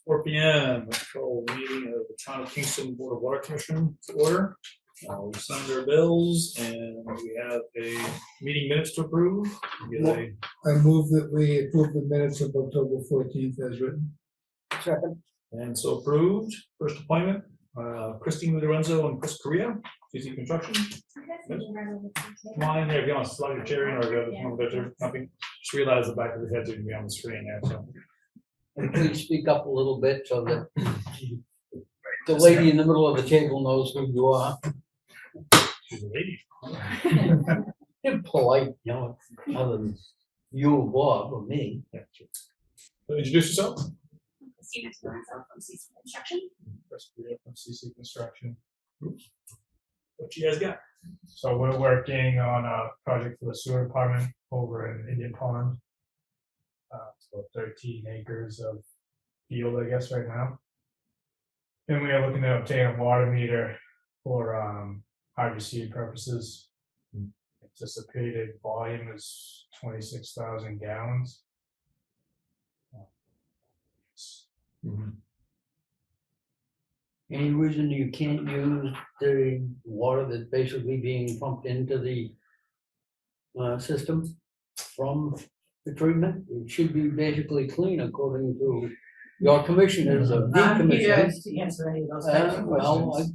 4 p.m. Call meeting of the Town of Kingston Board of Water Commission to order. We signed our bills and we have a meeting minutes to approve. I move that we approve the minutes of October 14th as written. Second. And so approved. First appointment, Christine Lorenzo and Chris Correa, CC Construction. Come on in there, if you want to slide your chair in or go to one of the nothing. Just realize the back of the head's going to be on the screen there. So. And please speak up a little bit so that the lady in the middle of the table knows who you are. She's a lady. You're polite, you know, other than you or Bob or me. So introduce yourself. Christina Lorenzo from CC Construction. Chris Correa from CC Construction. What you guys got? So we're working on a project for the sewer department over in Indian Pond. It's about 13 acres of field, I guess, right now. And we are looking to obtain a water meter for hydroseed purposes. Anticipated volume is 26,000 gallons. Any reason you can't use the water that's basically being pumped into the system from the treatment? It should be basically clean according to your commissioners of the I'm here commissioners. to answer any of those types of Well, questions.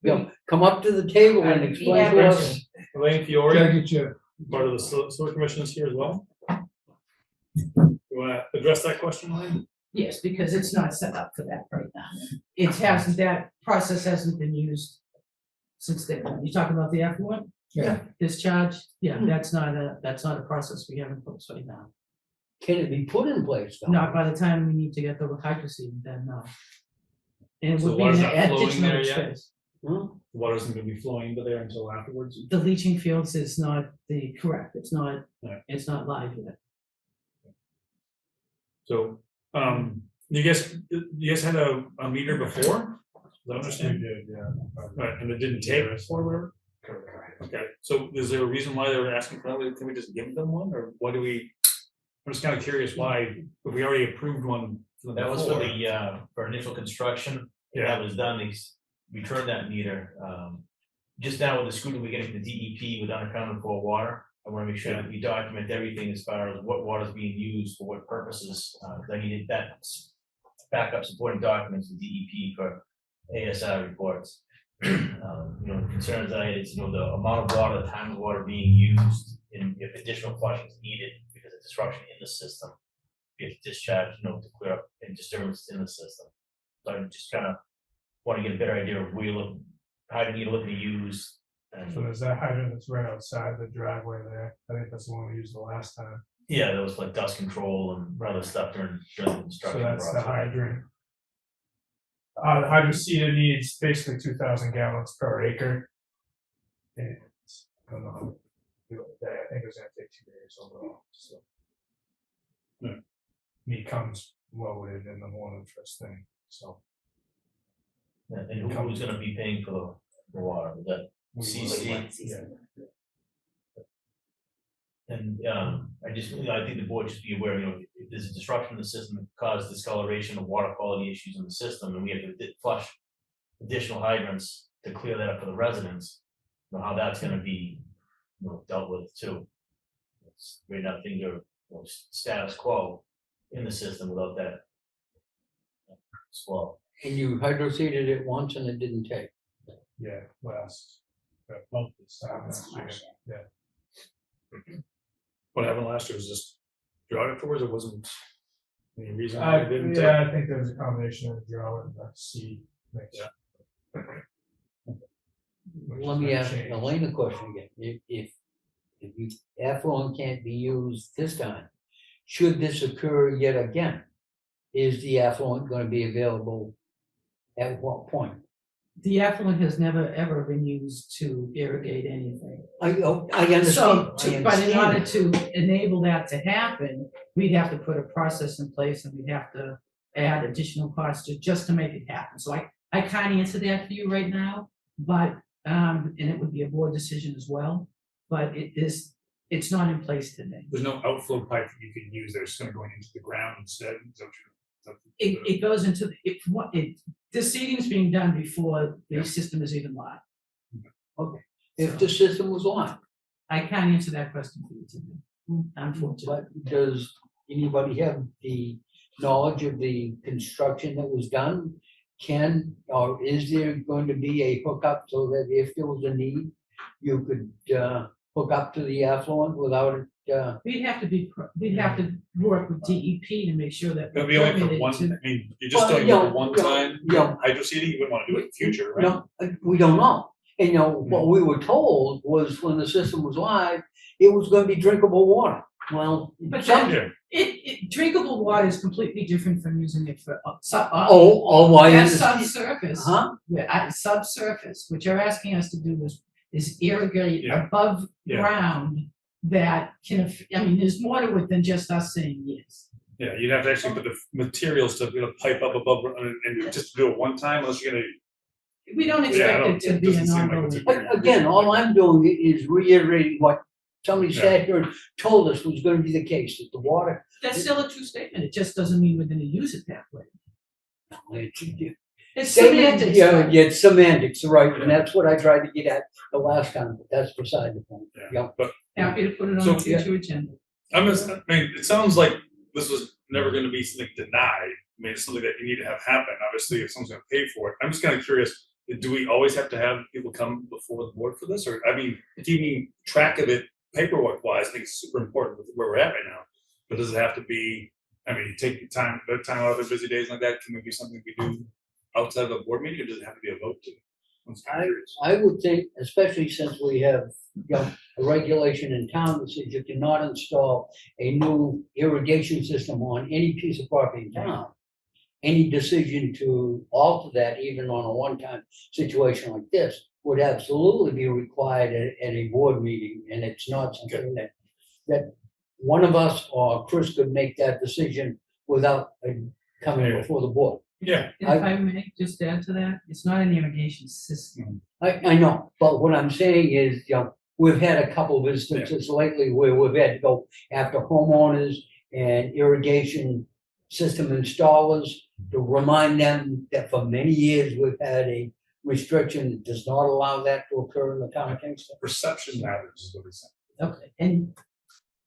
then, come up to the table and explain to us. Elaine Fiore, Jackie Chair. part of the sewer commission is here as well. You want to address that question, Elaine? Yes, because it's not set up for that right now. It hasn't, that process hasn't been used since then. You talking about the effluent Yeah. discharge? Yeah, that's not a process we have in place right now. Can it be put in place though? Not by the time we need to get the hydroseed, then no. And it So would the be water's an not flowing additional there yet? expense. Hmm? The water isn't going to be flowing into there until afterwards. The leaching fields is not correct, it's not, Yeah. it's not live yet. So, you guys had a meter before? Does that We understand? did, yeah. Right, and it didn't take or whatever? Correct. Okay, so is there a reason why they were asking for that? Can we just give them one, or what do we? I'm just kind of curious why, if we already approved one. For That was for before. the, for initial construction. Yeah. That was done, they returned that meter. Just now with the scrutiny we're getting from the DEP with unaccounted for water, I wanna make sure that we document everything as far as what water is being used for what purposes. I needed that backup supporting documents with DEP for ASR reports. The concerns I had is, the amount of water, the time of water being used, and if additional flushing is needed because of disruption in the system. If discharge, to clear up any disturbance in the system. So I just kind of want to get a better idea of where you look, how do you look to use. So And there's that hydrant that's right outside the driveway there. I think that's the one we used the last time. yeah, that was like dust control and other stuff during the So construction. that's the process. hydrant. The hydroseeder needs basically 2,000 gallons per acre. And I don't know how to do it today. I think it's gonna take 2 days overall, so. Yeah. He comes loaded in the morning first thing, so. And who's gonna be paying for the water, is that we CC? will- yeah. And I think the board should be aware, if there's a disruption in the system that causes discoloration of water quality issues in the system, and we have to flush additional hydrants to clear that up for the residents, how that's gonna be, dealt with too. Right now, things are status quo in the system without that flow. And you hydroseeded it once and it didn't take. Yeah, both this time last year. What happened last year was just drought afterwards, it wasn't any reason why it didn't take. Yeah, I think there's a combination of drought and the seed mix. Yeah. Let me ask Elaine a question again. If the effluent can't be used this time, should this occur yet again? Is the effluent gonna be available at what point? The effluent has never ever been used to irrigate anything. I understand. So, I but in order understand. to enable that to happen, we'd have to put a process in place and we'd have to add additional costs just to make it happen. So I can't answer that for you right now, but, and it would be a board decision as well, but it's not in place today. There's no outflow pipe that you can use, there's gonna go into the ground instead. Is that what It goes into, the seeding's being done before the system is even live. If the system was on, I can't answer that question for you today, unfortunately. but does anybody have the knowledge of the construction that was done? Or is there going to be a hookup so that if there was a need, you could hook up to the affluent without it? We'd have to work with DEP to make sure that. It'll be only for permitted one, to- I mean, you're just Well, doing it yeah, for one yeah, time, yeah. hydro seeding, you wouldn't wanna do it in the future, right? No, we don't know. And what we were told was when the system was live, it was gonna be drinkable water. Well, But some, Yeah, drinkable water is completely different from using it for, I that's understand. subsurface. Huh? Yeah, subsurface, what you're asking us to do is irrigate Yeah. above Yeah. ground that I mean, there's more to it than just us saying yes. yeah, you'd have to actually put the materials to, pipe up above, and just do it one time, unless you're gonna. We don't Yeah, I expect don't- it to it be doesn't an seem like ongoing. it's a- Again, all I'm doing is reiterating what somebody sat here and told us was gonna be the case, that the water. That's still a true statement, it just doesn't mean we're gonna use it that way. It's Statement, semantics. yeah, it's semantics, right, and that's what I tried to get at the last time, but that's beside the point. Yeah, but Happy to put it on So- the future agenda. I mean, it sounds like this was never gonna be something denied. I mean, it's something that you need to have happen, obviously, if someone's gonna pay for it. I'm just kinda curious, do we always have to have people come before the board for this, or, I mean, keeping track of it paperwork wise, I think it's super important with where we're at right now. But does it have to be, I mean, take the time out of the busy days like that, can it be something we do outside of a board meeting, or does it have to be a vote to? I'm just kinda curious. I would think, especially since we have, a regulation in town that says you cannot install a new irrigation system on any piece of property in town. Any decision to alter that, even on a one-time situation like this, would absolutely be required at a board meeting, and it's not something that one of us or Chris could make that decision without coming before the board. Yeah, And if I may just add to that, it's not an irrigation system. I know, but what I'm saying is, we've had a couple of instances lately where we've had to go after homeowners and irrigation system installers to remind them that for many years we've had a restriction that does not allow that to occur in the town of Kingston. perception matters, is what it's saying. Okay, and.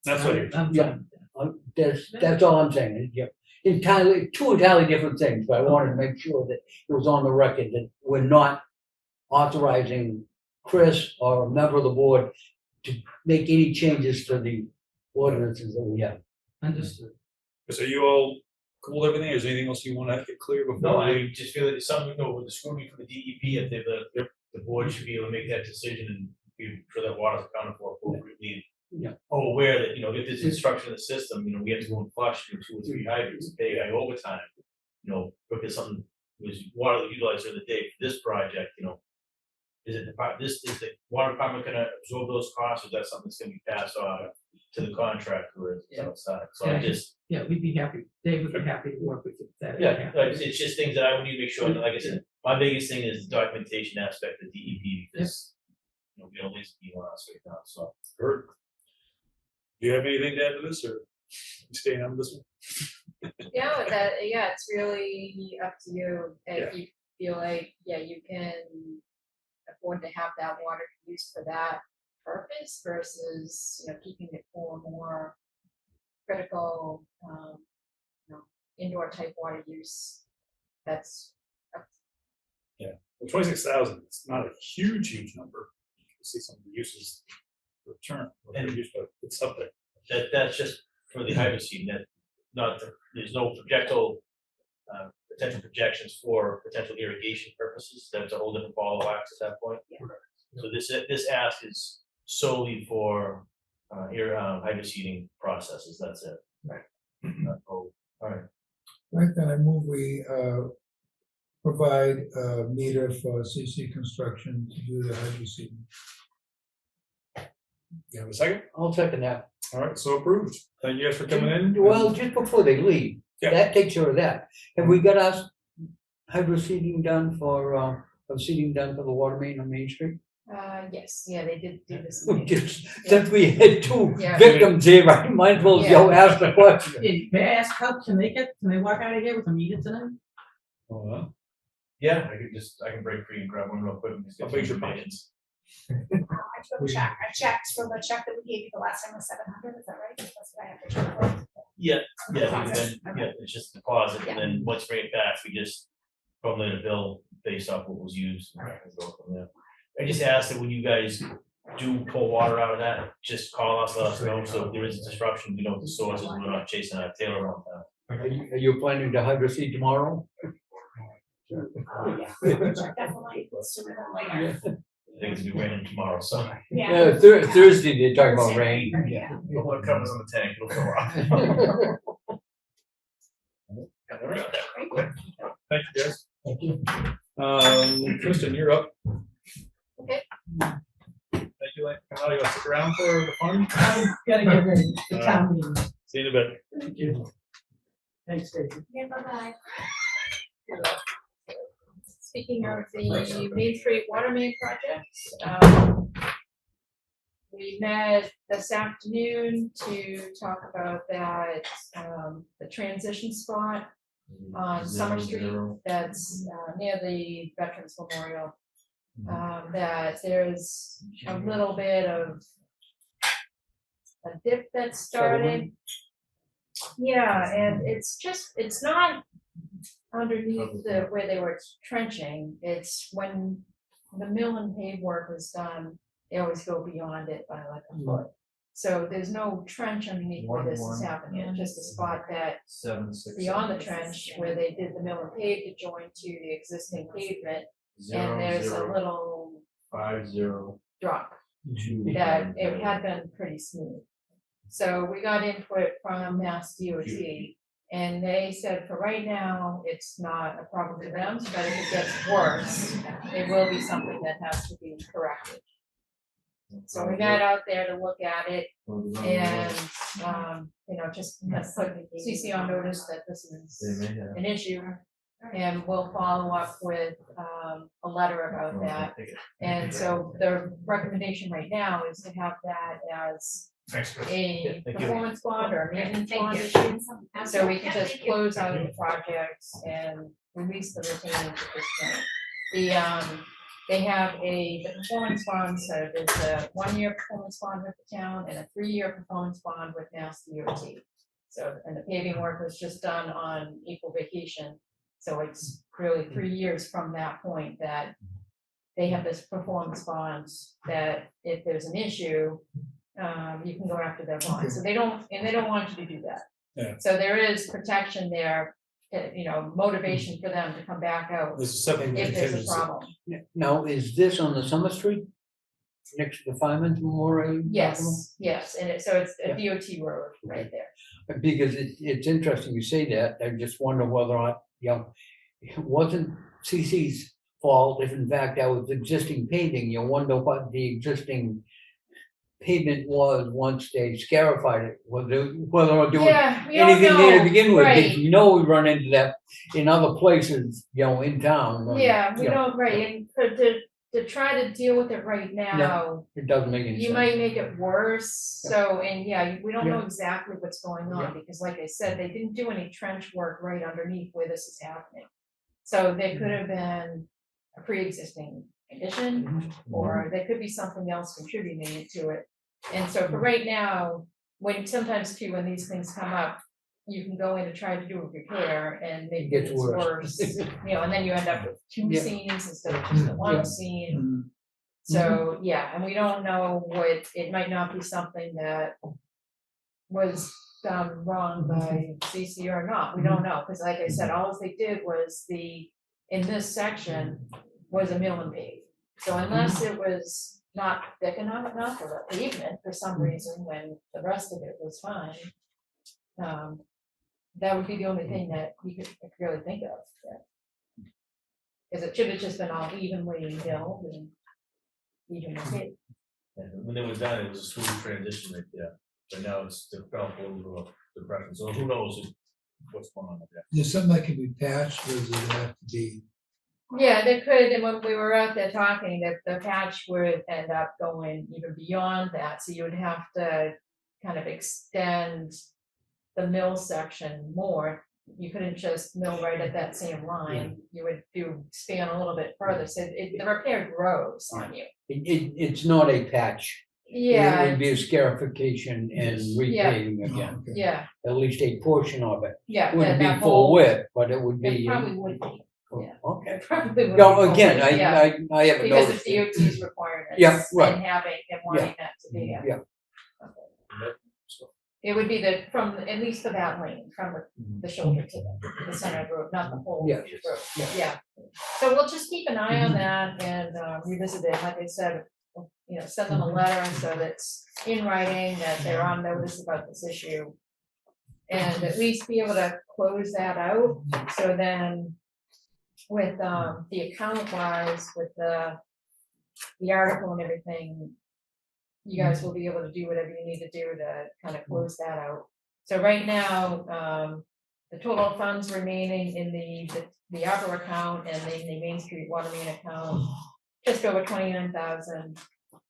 That's what you're. I'm Yeah. fine. That's all I'm saying. Two entirely different things, but I wanted to make sure that it was on the record that we're not authorizing Chris or a member of the board to make any changes to the ordinances that we have. Understood. So you all cool with everything, or is there anything else you wanna get clear before? No, we- I just feel that it's something, with the scrutiny from the DEP, if the board should be able to make that decision and be sure that water's accounted for appropriately. Yeah. Oh, aware that, if there's instruction in the system, we have to go and flush through 2 or 3 hydrants, and pay a guy overtime. Because something was water utilized during the day for this project, is the water department gonna absorb those costs, or is that something that's gonna be passed on to the contractor or is it outside? So I just, Yeah, we'd be happy, Dave would be happy to work with you. with that. yeah, it's just things that I would need to make sure, that, like I said, my biggest thing is the documentation aspect of DEP, because, we don't lose people on us right now, so. Heard. Do you have anything to add to this, or you staying on this one? Yeah, it's really up to you. If you feel like, you can afford to have that water used for that purpose versus, keeping it for more critical, indoor type water use. That's Well, 26,000, it's not a huge number. You see some of the uses return, And- but it's up there. That's just for the hydro seed, there's no potential projections for potential irrigation purposes, that's a whole different ball of wax at that point. So this ask is solely for hydro seeding processes, that's it. Right. All right, Right, then I move we provide a meter for CC Construction to do the hydro seeding. You have a second? I'll second that. All right, so approved. Thank you guys for coming in. Well, just before they leave, Yeah. that takes care of that. Have we got us hydro seeding done for the water main on Main Street? Yes, yeah, they did do this. Just, since we had two Yeah. victims here, I might as well, ask the question. May I ask help, can they walk out of here with a meter tonight? Oh, Yeah, I can break free and grab one real quick and just How get big's some your information. I took a check, I checked for the check that we gave you the last time was 700, is that right? That's what I have to check for. Yeah, and Deposit. then, yeah, it's just deposit, and then once we bring it back, we just formulate a bill based off what was used. And go from there. I just asked that when you guys do pull water out of that, just call us, let us know, so if there is a disruption, we know what the source is, we're not chasing a tailor on that. Are you planning to hydro seed tomorrow? Oh, yeah, definitely, sooner than later. Things will be raining tomorrow, so. Yeah. Thursday, they're talking about rain. Yeah. Put what covers on the tank, it'll fill up. thank you, guys. Thank you. Kristen, you're up. Okay. Thank you, Lane. Kamala, you want to stick around for the fun? I'm gonna get ready for town meeting. See you in a bit. Thank you. Thanks, Stacy. Yeah, bye-bye. Speaking of the Main Street Water Main project, we met this afternoon to talk about that, the transition spot on Summer Street that's near the Veterans Memorial. That there's a little bit of a dip that's started. Yeah, and it's not underneath where they were trenching. It's when the mill and pave work was done, they always go beyond it by like a foot. So there's no trench underneath where this is happening, it's just a spot that beyond the trench where they did the mill and pave to join to the existing pavement. And there's a little 50 drop that it had been pretty smooth. So we got input from Mass DOT, and they said for right now, it's not a problem for them, but if it gets worse, it will be something that has to be corrected. So we got out there to look at it and, just put CC on notice that this is an issue. And we'll follow up with a letter about that. And so the recommendation right now is to have that as a performance bond or a maintenance bond issue. So we can just close out the project and release the retainage at this point. They have the performance bond, so there's a 1-year performance bond with the town and a 3-year performance bond with Mass DOT. So, and the paving work was just done on April vacation. So it's really 3 years from that point that they have this performance bond that if there's an issue, you can go after their bond. So they don't want you to do that. Yeah. So there is protection there, motivation for them to come back out This is something if there's a contingency. problem. Now, is this on the Summer Street? Next to the Fireman's Memorial? Yes, and so it's a DOT road right there. Because it's interesting you say that, I just wonder whether or not, it wasn't CC's fault, if in fact that was existing paving, you wonder what the existing pavement was once they scarified it, whether or doing Yeah, we don't anything there to know, begin with, right. because we run into that in other places, in town. Yeah, we don't, right, and to try to deal with it right now, It doesn't make any sense. you might make it worse, so, and yeah, we don't know exactly what's going on, because like I said, they didn't do any trench work right underneath where this is happening. So there could have been a pre-existing condition, or there could be something else contributing to it. And so for right now, sometimes too, when these things come up, you can go in and try to do a repair and make it Gets worse, and then you end up with 2 Yeah. scenes instead of just the one scene. So, yeah, and we don't know it might not be something that was done wrong by CC or not, we don't know, because like I said, all they did was in this section was a mill and pave. So unless it was not thick enough for the pavement for some reason, when the rest of it was fine, that would be the only thing that we could really think of. Because it should have just been all evenly milled and evenly paved. When it was done, it was a smooth transition right there, but now it's developed a little depression, so who knows what's going on with that. There's something that can be patched, or does it have to be Yeah, they could, and when we were out there talking, that the patch would end up going even beyond that, so you would have to kind of extend the mill section more. You couldn't just mill right at that same line, you would span a little bit further, so the repair grows on you. It's not a patch. It Yeah, would be a scarification and Yeah. repaving again, Okay. yeah, at least a portion of it. yeah. Wouldn't that be full whole- width, but it would It be. probably would be, yeah. Okay. probably would. No, be again, full, yeah, I haven't because noticed of it. DOT's requirements. Yeah, right. And having, and wanting that to be. Yeah. It would be from, at least for that lane, from the shoulder to the center of the road, not the whole Yeah. road, Yeah. yeah. So we'll just keep an eye on that and revisit it, like I said, send them a letter so that's in writing, that they're on notice about this issue. And at least be able to close that out, so then with the account wise, with the article and everything, you guys will be able to do whatever you need to do to kind of close that out. So right now, the total funds remaining in the ARPA account and the Main Street Water Main account, just over 29,000.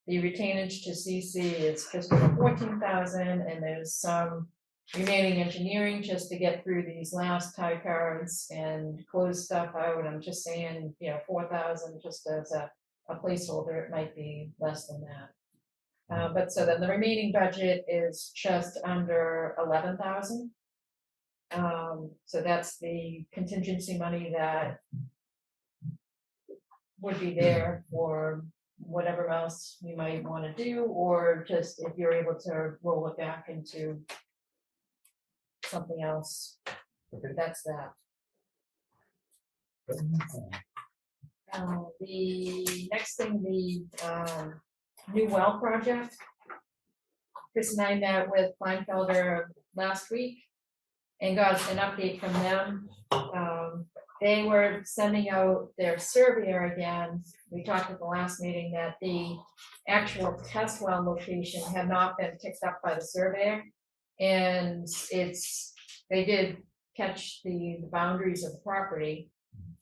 The retainage to CC is just over 14,000, and there's some remaining engineering just to get through these last tie cards and close stuff out. I'm just saying, 4,000 just as a placeholder, it might be less than that. But so then the remaining budget is just under 11,000. So that's the contingency money that would be there for whatever else you might want to do, or just if you're able to roll it back into something else. That's that. The next thing, the new well project. Chris and I met with Kleinfelder last week and got an update from them. They were sending out their surveyor again. We talked at the last meeting that the actual test well location had not been picked up by the surveyor. And they did catch the boundaries of the property.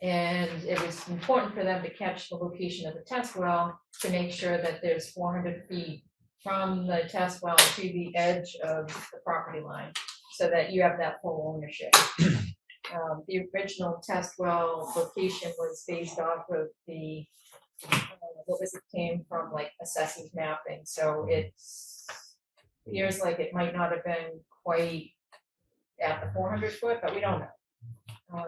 And it was important for them to catch the location of the test well to make sure that there's 400 feet from the test well to the edge of the property line, so that you have that full ownership. The original test well location was based off of the, came from like assessment mapping, so it appears like it might not have been quite at the 400 foot, but we don't know.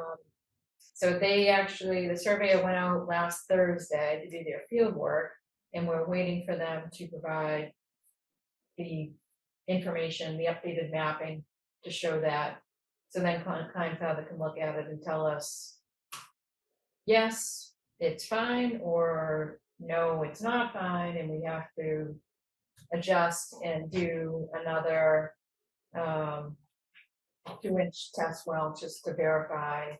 So the surveyor went out last Thursday to do their field work, and we're waiting for them to provide the information, the updated mapping to show that. So then Kleinfelder can look at it and tell us, yes, it's fine, or no, it's not fine, and we have to adjust and do another 2-inch test well just to verify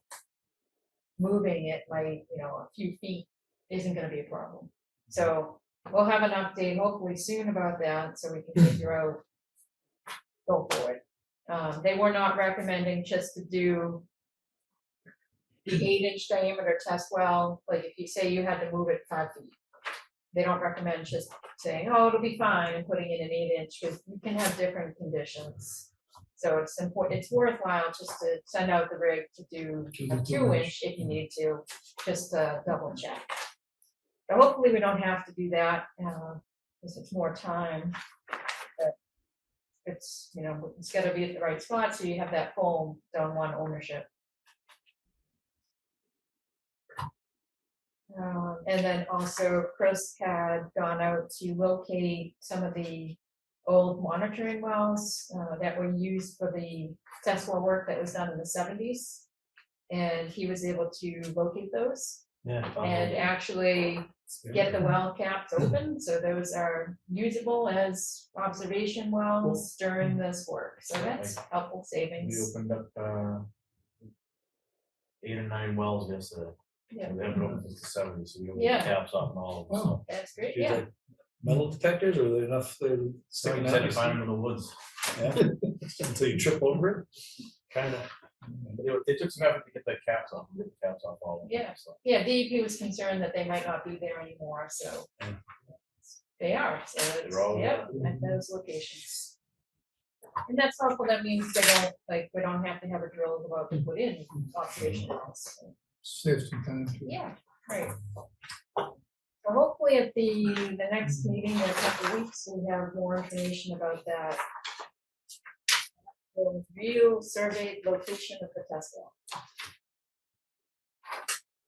moving it like, a few feet isn't gonna be a problem. So we'll have an update hopefully soon about that, so we can figure out, go forward. They were not recommending just to do the 8-inch diameter test well, like if you say you had to move it 5 feet. They don't recommend just saying, oh, it'll be fine, and putting in an 8-inch, because you can have different conditions. So it's important, it's worthwhile just to send out the rig to do a 2-inch if you need to, just to double check. So hopefully we don't have to do that, because it's more time. But it's, it's gotta be at the right spot, so you have that full zone 1 ownership. And then also Chris had gone out to locate some of the old monitoring wells that were used for the test well work that was done in the 70s. And he was able to locate those and actually get the well caps open. So those are usable as observation wells during this work. So that's helpful We savings. opened up 8 or 9 wells yesterday. Yeah. We haven't opened since the 70s, so we opened Yeah. the caps off and all of them. Oh. That's great, Is yeah. it metal detectors, or are there enough they're So sticking we out? said to find them in the woods. Yeah, until you trip over it, Kinda. They took some effort to get the caps off, all of them, Yeah. so. Yeah, DEP was concerned that they might not be there anymore, so. They are, so it's, They're all yep, at those locations. And that's helpful, that means they don't, like, we don't have to have a drill about to put in observation wells. Saves some time too. Yeah, right. So hopefully at the next meeting in a couple of weeks, we have more information about that. The real surveyed location of the test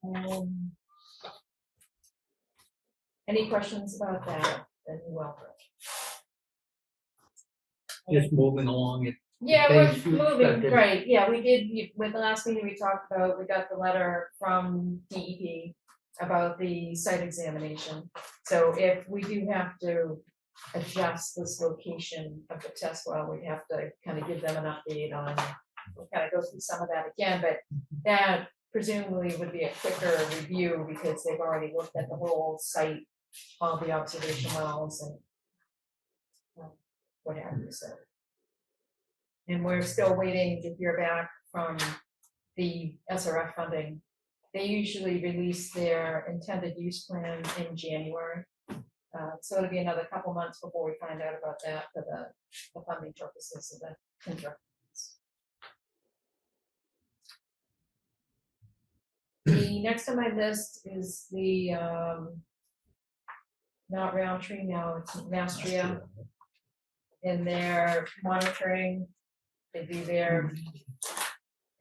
well. Any questions about that? Then you're welcome. Just moving along it. Yeah, we're Phase two moving, expected. right, yeah, we did, with the last meeting we talked about, we got the letter from DEP about the site examination. So if we do have to adjust this location of the test well, we have to kind of give them an update on, we'll kind of go through some of that again, but that presumably would be a quicker review because they've already looked at the whole site, all the observation wells and what have you, so. And we're still waiting to hear back from the SRF funding. They usually release their intended use plan in January. So it'll be another couple months before we find out about that for the funding purposes of the construction. The next on my list is the, not Roundtree now, it's Mastria. And they're monitoring, they do their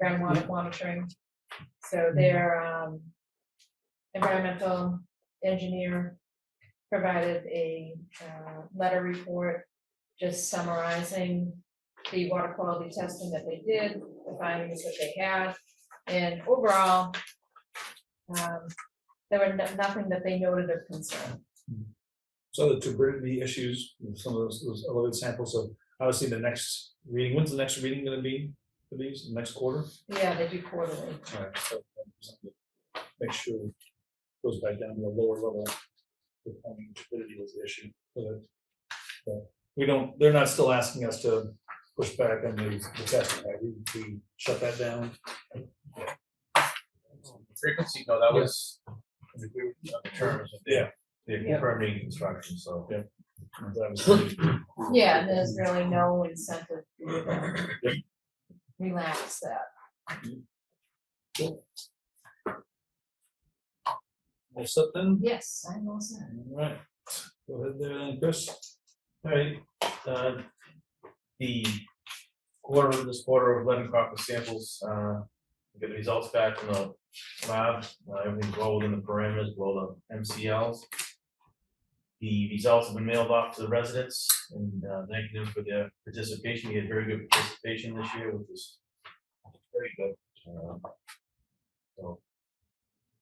groundwater monitoring. So their environmental engineer provided a letter report just summarizing the water quality testing that they did, the findings that they had, and overall, there were nothing that they noted of concern. So the turbidity issues, with some of those elevated samples, so obviously the next reading, when's the next reading gonna be for these, next quarter? Yeah, they do quarterly. Alright, so make sure it goes back down to the lower level. The turbidity was the issue. We don't, they're not still asking us to push back on the testing, right? We shut that down. Frequency, no, that was, the terms of Yeah. the permitting construction, so. Yeah. That was- Yeah, and there's really no incentive to relax that. All set then? Yes, I'm all set. All right, go ahead there then, Chris. All right, the this quarter of lead copper samples, we get the results back from the lab, everything's well within the parameters, below the MCLs. The results have been mailed off to the residents, and thank them for their participation. We had very good participation this year, which was very good. So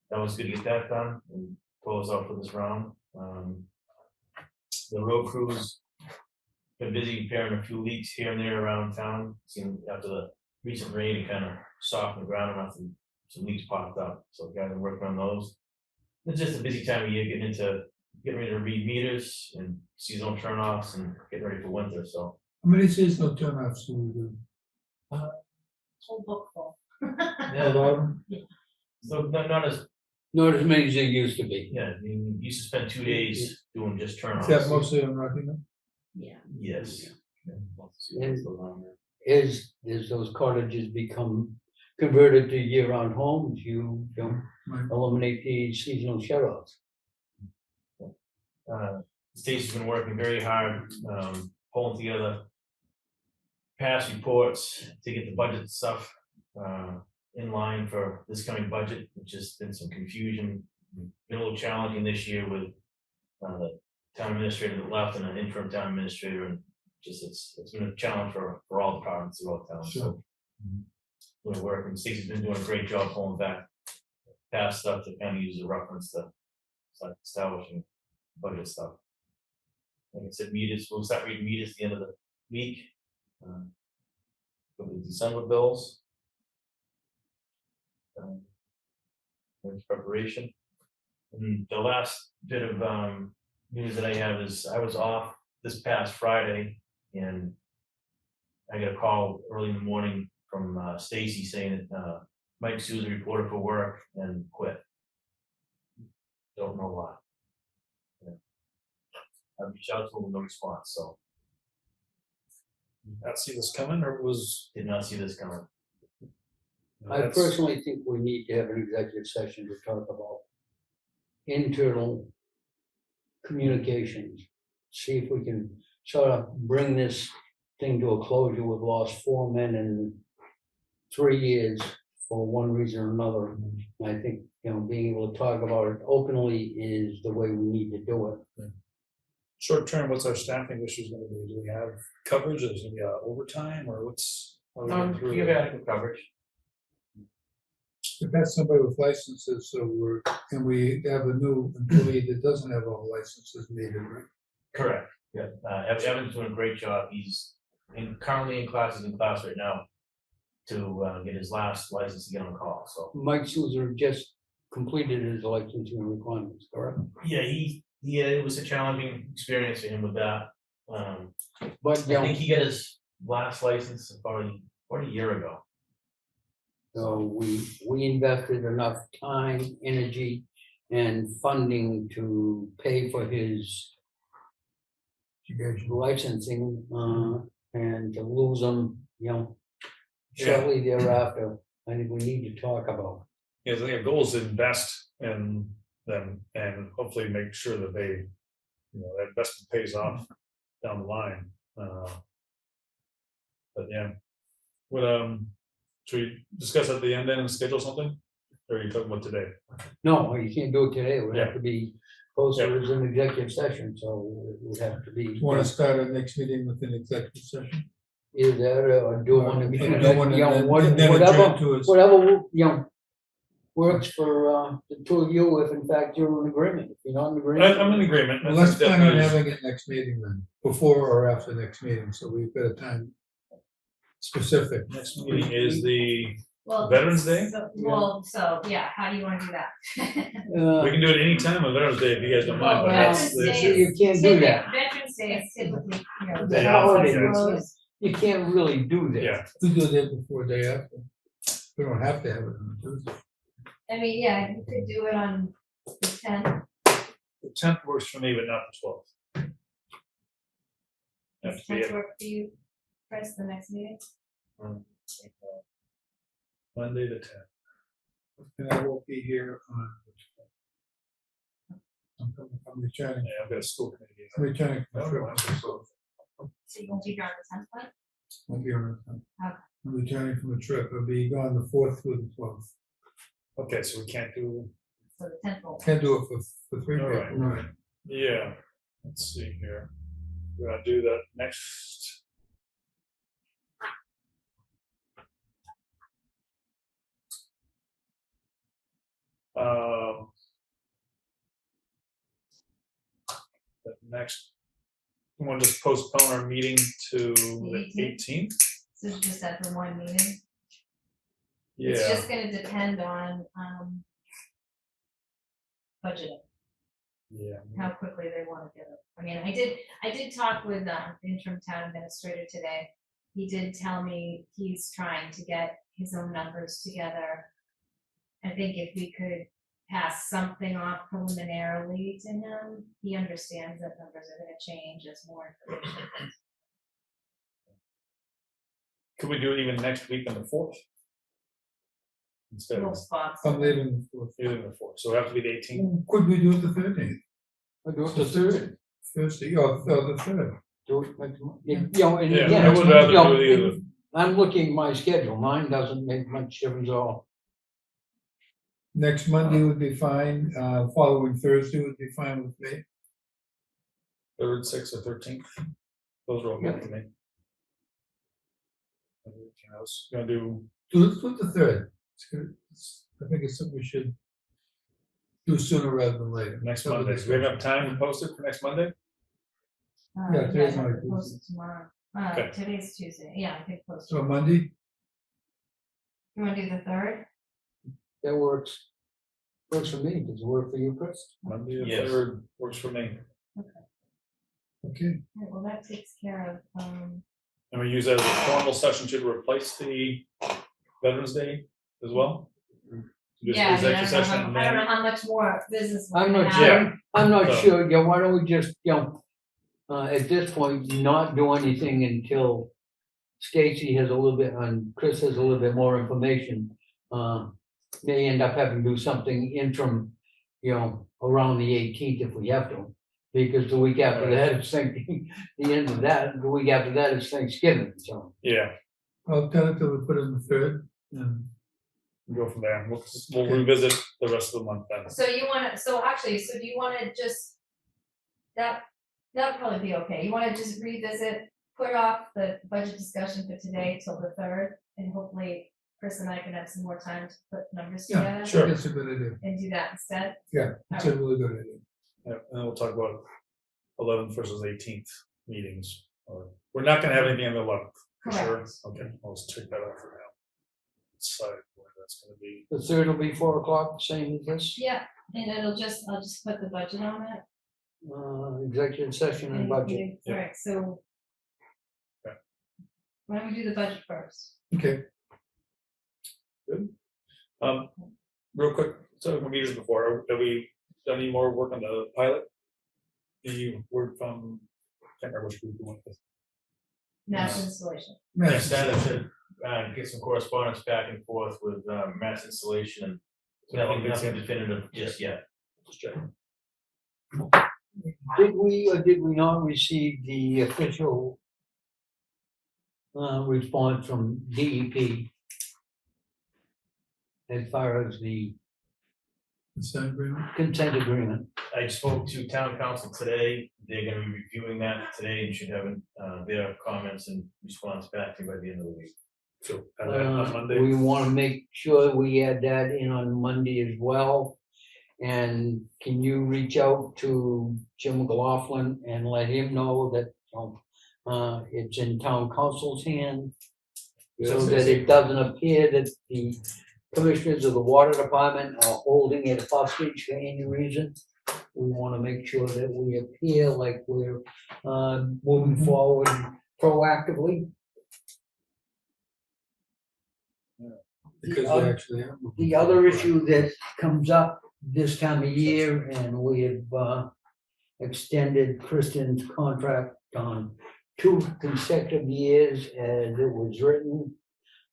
that was good to get that done and close out for this round. The road crews been busy repairing a few leaks here and there around town. Seemed after the recent rain, it kind of softened the ground enough and some leaks popped up. So the guys are working on those. It's just a busy time of year getting ready to read meters and seasonal turnoffs and getting ready for winter. So How many seasonal turnoffs do we do? Whole book full. A lot of them? so not as Not as many as there used to be. yeah. I mean, you used to spend 2 days doing just Is turnoffs. that mostly on Rockingham? Yeah. Yes. As those cottages become converted to year-round homes, you Right. eliminate the seasonal shut-offs. Stacy's been working very hard, pulling together past reports to get the budget stuff in line for this coming budget, which has been some confusion. Been a little challenging this year with the town administrator that left and an interim town administrator, and just it's been a challenge for all departments throughout town. So we're working. Stacy's been doing a great job pulling back past stuff to kind of use as a reference to start establishing budget stuff. Like I said, meters, we'll start reading meters at the end of the week. For the December bills. There's preparation. And the last bit of news that I have is I was off this past Friday and I got a call early in the morning from Stacy saying that Mike Souza reported for work and quit. Don't know why. Yeah. I reached out to him with no response, so Not see this coming, or was? did not see this coming. I personally think we need to have an executive session to talk about internal communications. See if we can sort of bring this thing to a closure. We've lost 4 men in 3 years for one reason or another. And I think, being able to talk about it openly is the way we need to do it. Short term, what's our staffing issues gonna be? Do we have coverage? Is it gonna be overtime, or what's? how are we getting through You it? have adequate coverage. If that's somebody with licenses, so we have a new employee that doesn't have all the licenses needed, right? Correct, yeah. Evan's doing a great job. He's currently in class right now to get his last license to get on call, so. Mike Souza just completed his licensing requirements, correct? Yeah, it was a challenging experience for him with that. But, I think he got his last license about a year ago. so we invested enough time, energy, and funding to pay for his licensing, and to lose them, shortly thereafter, I think we need to talk about. Yeah, I think our goal is to invest in them and hopefully make sure that they, that investment pays off down the line. But yeah, should we discuss at the end then and schedule something? Or are you talking about today? No, you can't do it today, it would have Yeah. to be posted as an executive session, so it would have to be. You want to start our next meeting with an executive session? Either that or do one, We can do one and then whatever, adjourn to us. whatever, works for the two of you, if in fact you're in agreement. If you're not in agreement. I'm in agreement. I Well, let's think that plan on there's- having it next meeting then, before or after next meeting, so we've got a time specific. Next meeting is the Well, Veterans Day? So, yeah, how do you wanna do that? We can do it anytime on Veterans Day if you guys don't mind, but Well, that's. Veterans that's- Day You can't do that. Veterans Day is typically, Day The off, holiday, yeah. closed. you can't really do that. Yeah, We do that before, day after. We don't have to have it on Tuesday. I mean, yeah, you could do it on the 10th. the 10th works for me, but not the 12th. Have to be Does work for you, Chris, the next meeting? Monday the 10th. And I won't be here on. I'm returning, Yeah, I've got a school committee. I'm returning from a Oh, trip. okay. So you won't be here on the 10th, right? Won't be on the 10th. Okay. I'm returning from a trip, I'll be gone the 4th through the 12th. Okay, so we can't do, So the 10th will. Can't do it for 3 All right. people, right? yeah, let's see here. We're gonna do that next. The next, we want to just postpone our meeting to the 18th? So it's just at the one meeting? It's Yeah, just gonna depend on, budgeting, yeah. how quickly they wanna do it. I mean, I did talk with, the interim town administrator today. He did tell me he's trying to get his own numbers together. I think if we could pass something off preliminarily to him, he understands that numbers are gonna change as more information. Could we do it even next week on the 4th? Instead of, Most spots. I'm leaving the 4th. either the 4th, so it have to be the 18th? Could we do it the 13th? I do it the third. Thursday, oh, the 3rd. Do it next month. And Yeah, again, I would rather do it either. I'm looking at my schedule, mine doesn't make much difference at all. Next Monday would be fine, following Thursday would be fine with me. 3rd, 6th, or 13th. Those are all good for me. Everything else, gonna do, Let's do it the 3rd. I think it's something we should do sooner rather than later. next Some of Monday. this- Do we have enough time to post it for next Monday? Yeah, today's I have only to post it tomorrow. Okay. Today's Tuesday, yeah, I think post. So Monday, You wanna do the 3rd? That works. Works for me. Does it work for you, Chris? Monday the Yes. 3rd works for me. okay, Well, that takes care of, And we use that as a formal session to replace the Veterans Day as well? Just Yeah, I mean, executive session and I don't know then, how much more business. we're I'm gonna not have. sure, I'm not So- sure, yeah, why don't we just, at this point, not do anything until Stacy has a little bit, and Chris has a little bit more information. May end up having to do something interim, around the 18th if we have to. Because the week after that is Thanksgiving, the end of that, the week after that is Thanksgiving, so. yeah, I'll tell it till we put it in the third, and go from there. We'll Okay. revisit the rest of the month then. So you wanna, so actually, so do you wanna just, that'd probably be okay, you wanna just revisit, put off the budget discussion for today till the third, and hopefully Chris and I can have some more time to put numbers yeah, together Sure. that's a good idea. and do that instead. Yeah, it's a really good idea. Yeah, and then we'll talk about 11th versus 18th meetings. We're not gonna have anything on the 11th, for sure. Correct. Okay, I'll just check that out for now. Decide where that's gonna be. The third will be 4 o'clock, same as this, Yeah, and I'll just put the budget on it. executive session and budget. Yeah. Alright, so. Okay. Why don't we do the budget first? Okay, Real quick, so we meetings before, have we done any more work on the pilot? The word from, can't remember which group we went with. Mass installation. Yes, that should, get some correspondence back and forth with, Mass Installation and nothing definitive just yet. Just checking. Did we or did we not receive the official response from DEP as far as the consent agreement. consent agreement? I spoke to town council today, they're gonna be reviewing that today and should have, their comments and response back to you by the end of the week. So, on Monday. We want to make sure we add that in on Monday as well. And can you reach out to Jim McLaughlin and let him know that it's in town council's hand? So that it doesn't appear that the commissioners of the water department are holding it hostage for any reason. We want to make sure that we appear like we're moving forward proactively. Because we actually have. The other issue that comes up this time of year, and we have extended Kristen's contract on 2 consecutive years as it was written.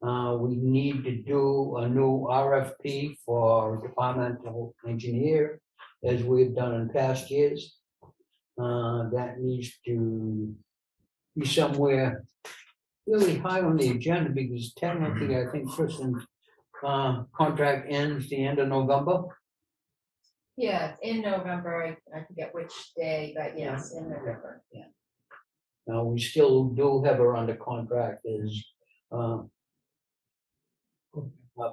We need to do a new RFP for departmental engineer, as we've done in past years. That needs to be somewhere really high on the agenda, because technically, I think Kristen's contract ends the end of November. Yeah, in November, I forget which day, but yes, in November, yeah. Now, we still do have her under contract as a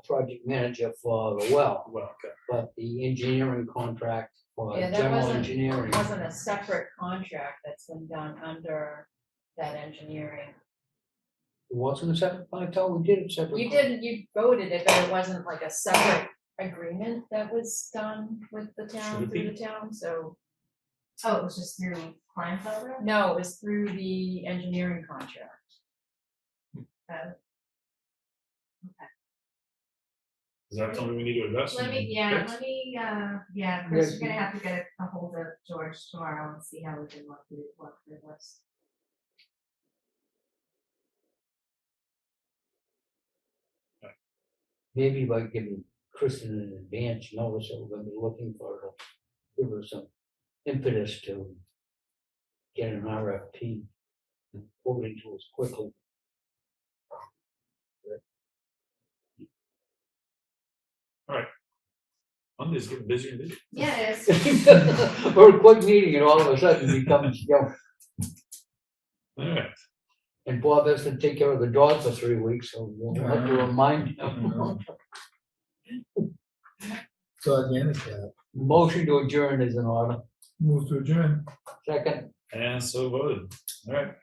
project manager for the well, Well, okay. but the engineering contract for Yeah, that general wasn't, engineering. wasn't a separate contract that's been done under that engineering. It wasn't a separate, I thought we did it separate. You didn't, you voted it, but it wasn't like a separate agreement that was done with the Should town, it through be? the town, so. Oh, it was just through Kleinfelder? No, it was through the engineering contract. Is that something we need to address? Let me, and fix? Chris, you're gonna have to get a hold of George tomorrow and see how we can work through this. Maybe by giving Kristen an advance notice that we're gonna be looking for her, give her some impetus to get an RFP and pull it into us quickly. Monday's getting busier and busier. Yeah, it is. Or a quick meeting and all of a sudden becomes, All right. and Bob has to take care of the dog for 3 weeks, so we'll have to remind him. So again, it's Motion to adjourn is in order. move to adjourn. Second. And so voted. All right.